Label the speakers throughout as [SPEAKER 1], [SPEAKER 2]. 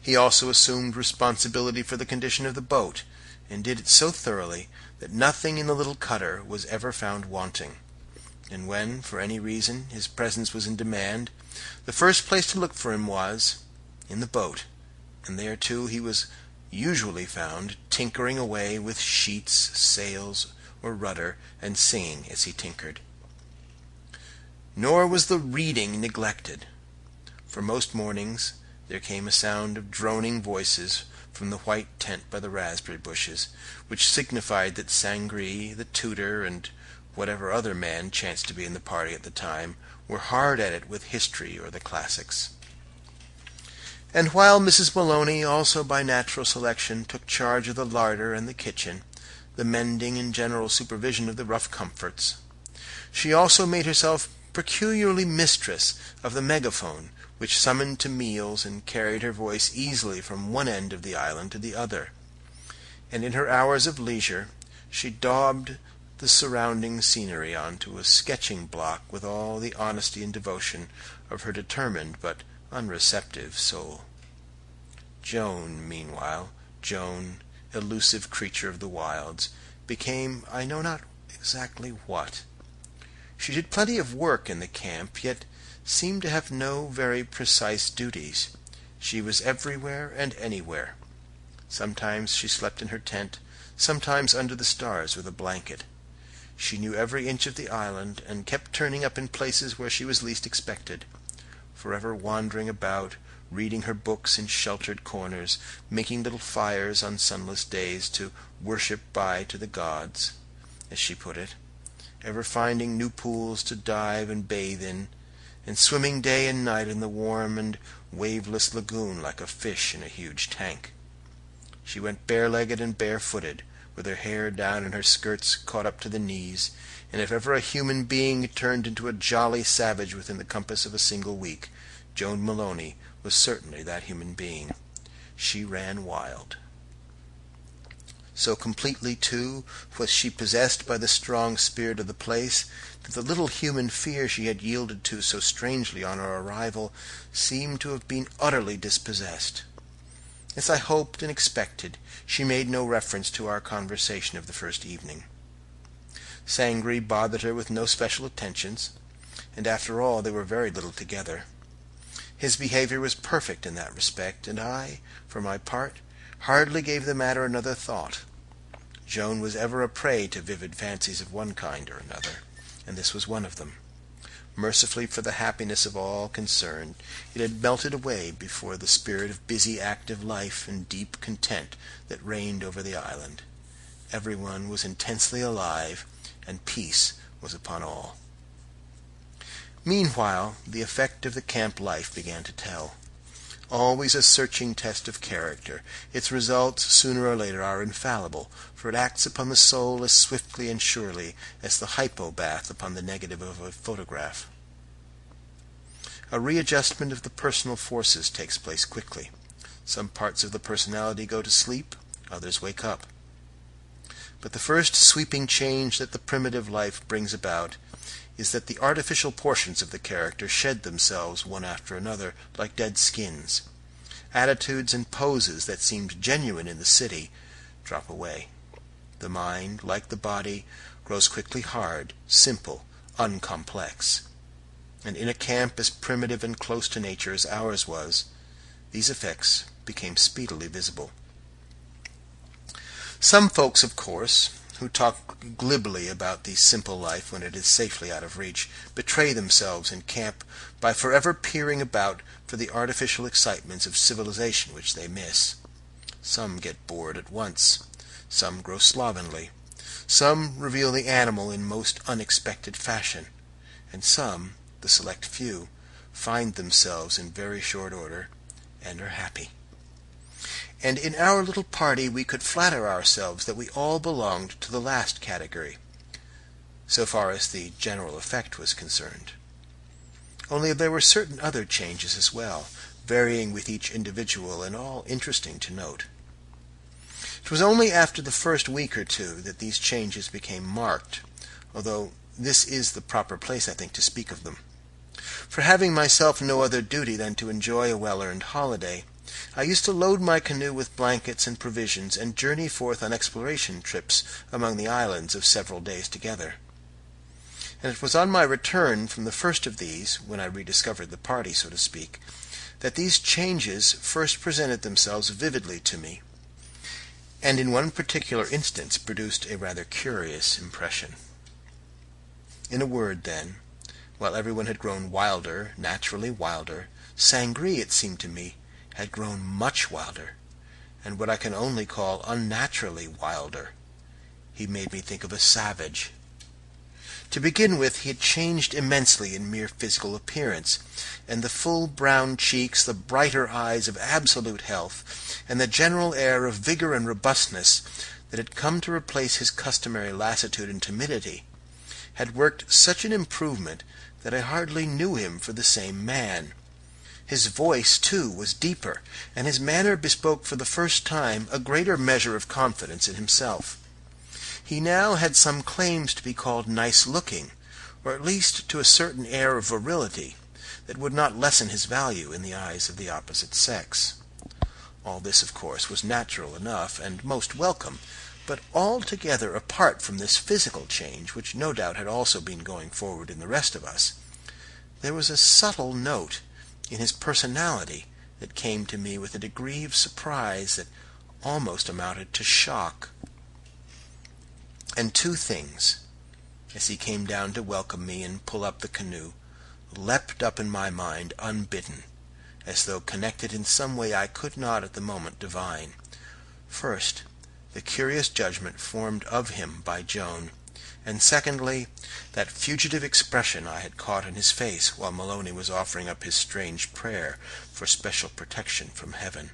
[SPEAKER 1] He also assumed responsibility for the condition of the boat, and did it so thoroughly that nothing in the little cutter was ever found wanting. And when, for any reason, his presence was in demand, the first place to look for him was in the boat, and there, too, he was usually found tinkering away with sheets, sails, or rudder, and singing as he tinkered. Nor was the reading neglected. For most mornings there came a sound of droning voices from the white tent by the raspberry bushes, which signified that Sangree, the tutor, and whatever other man chanced to be in the party at the time, were hard at it with history or the classics. And while Mrs. Maloney, also by natural selection, took charge of the larder and the kitchen, the mending and general supervision of the rough comforts, she also made herself peculiarly mistress of the megaphone, which summoned to meals and carried her voice easily from one end of the island to the other. And in her hours of leisure she daubed the surrounding scenery onto a sketching block with all the honesty and devotion of her determined but unreceptive soul. Joan, meanwhile, Joan, elusive creature of the wilds, became I know not exactly what. She did plenty of work in the camp, yet seemed to have no very precise duties. She was everywhere and anywhere. Sometimes she slept in her tent, sometimes under the stars with a blanket. She knew every inch of the island, and kept turning up in places where she was least expected, forever wandering about, reading her books in sheltered corners, making little fires on sunless days to worship by to the gods, as she put it, ever finding new pools to dive and bathe in, and swimming day and night in the warm and waveless lagoon like a fish in a huge tank. She went bare-legged and barefooted, with her hair down and her skirts caught up to the knees, and if ever a human being turned into a jolly savage within the compass of a single week, Joan Maloney was certainly that human being. She ran wild. So completely, too, was she possessed by the strong spirit of the place, that the little human fear she had yielded to so strangely on our arrival seemed to have been utterly dispossessed. As I hoped and expected, she made no reference to our conversation of the first evening. Sangree bothered her with no special attentions, and after all they were very little together. His behavior was perfect in that respect, and I, for my part, hardly gave the matter another thought. Joan was ever a prey to vivid fancies of one kind or another, and this was one of them. Mercifully for the happiness of all concerned, it had melted away before the spirit of busy active life and deep content that reigned over the island. Everyone was intensely alive, and peace was upon all. Meanwhile, the effect of the camp life began to tell. Always a searching test of character, its results sooner or later are infallible, for it acts upon the soul as swiftly and surely as the hypo-bath upon the negative of a photograph. A readjustment of the personal forces takes place quickly. Some parts of the personality go to sleep, others wake up. But the first sweeping change that the primitive life brings about is that the artificial portions of the character shed themselves one after another like dead skins. Attitudes and poses that seemed genuine in the city drop away. The mind, like the body, grows quickly hard, simple, uncomplex. And in a camp as primitive and close to nature as ours was, these effects became speedily visible. Some folks, of course, who talk glibly about the simple life when it is safely out of reach, betray themselves in camp by forever peering about for the artificial excitements of civilization which they miss. Some get bored at once. Some grow slovenly. Some reveal the animal in most unexpected fashion. And some, the select few, find themselves in very short order and are happy. And in our little party we could flatter ourselves that we all belonged to the last category, so far as the general effect was concerned. Only there were certain other changes as well, varying with each individual, and all interesting to note. It was only after the first week or two that these changes became marked, although this is the proper place, I think, to speak of them. For having myself no other duty than to enjoy a well-earned holiday, I used to load my canoe with blankets and provisions and journey forth on exploration trips among the islands of several days together. And it was on my return from the first of these, when I rediscovered the party, so to speak, that these changes first presented themselves vividly to me, and in one particular instance produced a rather curious impression. In a word, then, while everyone had grown wilder, naturally wilder, Sangree, it seemed to me, had grown much wilder, and what I can only call unnaturally wilder. He made me think of a savage. To begin with, he had changed immensely in mere physical appearance, and the full brown cheeks, the brighter eyes of absolute health, and the general air of vigor and robustness that had come to replace his customary lassitude and timidity, had worked such an improvement that I hardly knew him for the same man. His voice, too, was deeper, and his manner bespoke for the first time a greater measure of confidence in himself. He now had some claims to be called nice-looking, or at least to a certain air of virility that would not lessen his value in the eyes of the opposite sex. All this, of course, was natural enough and most welcome, but altogether apart from this physical change, which no doubt had also been going forward in the rest of us, there was a subtle note in his personality that came to me with a degree of surprise that almost amounted to shock. And two things, as he came down to welcome me and pull up the canoe, leapt up in my mind unbidden, as though connected in some way I could not at the moment divine. First, the curious judgment formed of him by Joan, and secondly, that fugitive expression I had caught in his face while Maloney was offering up his strange prayer for special protection from heaven.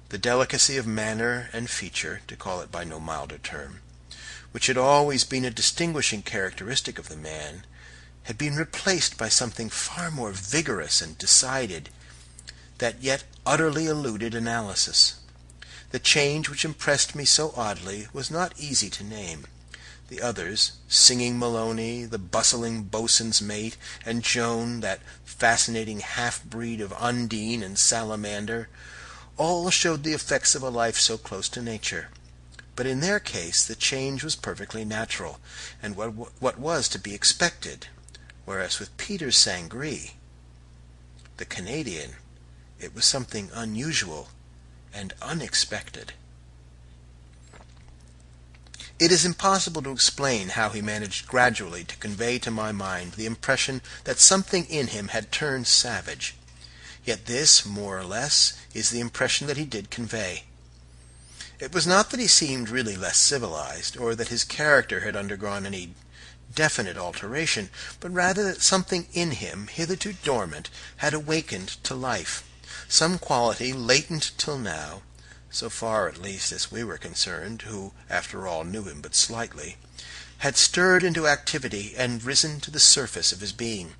[SPEAKER 1] The delicacy of manner and feature, to call it by no milder term, which had always been a distinguishing characteristic of the man, had been replaced by something far more vigorous and decided, that yet utterly eluded analysis. The change which impressed me so oddly was not easy to name. The others, Singing Maloney, the bustling boatswain's mate, and Joan, that fascinating half-breed of Undine and Salamander, all showed the effects of a life so close to nature. But in their case the change was perfectly natural, and what was to be expected, whereas with Peter Sangree, the Canadian, it was something unusual and unexpected. It is impossible to explain how he managed gradually to convey to my mind the impression that something in him had turned savage. Yet this, more or less, is the impression that he did convey. It was not that he seemed really less civilized, or that his character had undergone any definite alteration, but rather that something in him, hitherto dormant, had awakened to life, some quality latent till now, so far at least as we were concerned, who, after all, knew him but slightly, had stirred into activity and risen to the surface of his being.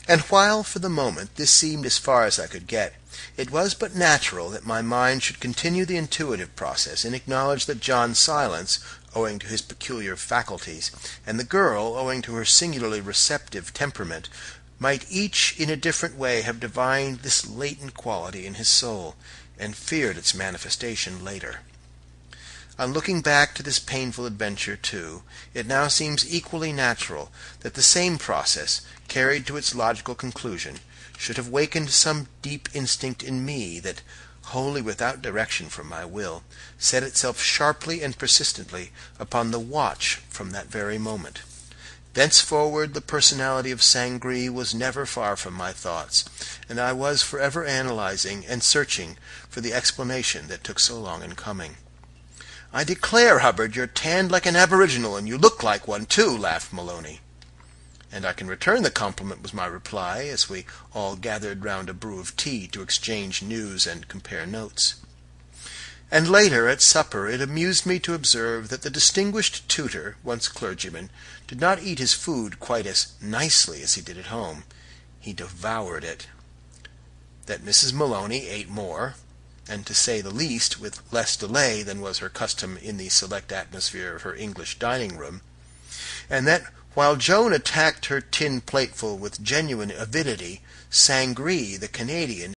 [SPEAKER 1] And while, for the moment, this seemed as far as I could get, it was but natural that my mind should continue the intuitive process and acknowledge that John's silence, owing to his peculiar faculties, and the girl, owing to her singularly receptive temperament, might each in a different way have divined this latent quality in his soul, and feared its manifestation later. On looking back to this painful adventure, too, it now seems equally natural that the same process, carried to its logical conclusion, should have wakened some deep instinct in me that, wholly without direction from my will, set itself sharply and persistently upon the watch from that very moment. Thenceforward the personality of Sangree was never far from my thoughts, and I was forever analyzing and searching for the explanation that took so long in coming. "I declare, Hubbard, you're tanned like an aboriginal, and you look like one, too," laughed Maloney. "And I can return the compliment," was my reply, as we all gathered round a brew of tea to exchange news and compare notes. And later, at supper, it amused me to observe that the distinguished tutor, once clergyman, did not eat his food quite as nicely as he did at home. He devoured it. That Mrs. Maloney ate more, and to say the least, with less delay than was her custom in the select atmosphere of her English dining-room, and that While Joan attacked her tin plateful with genuine avidity, Sangree, the Canadian,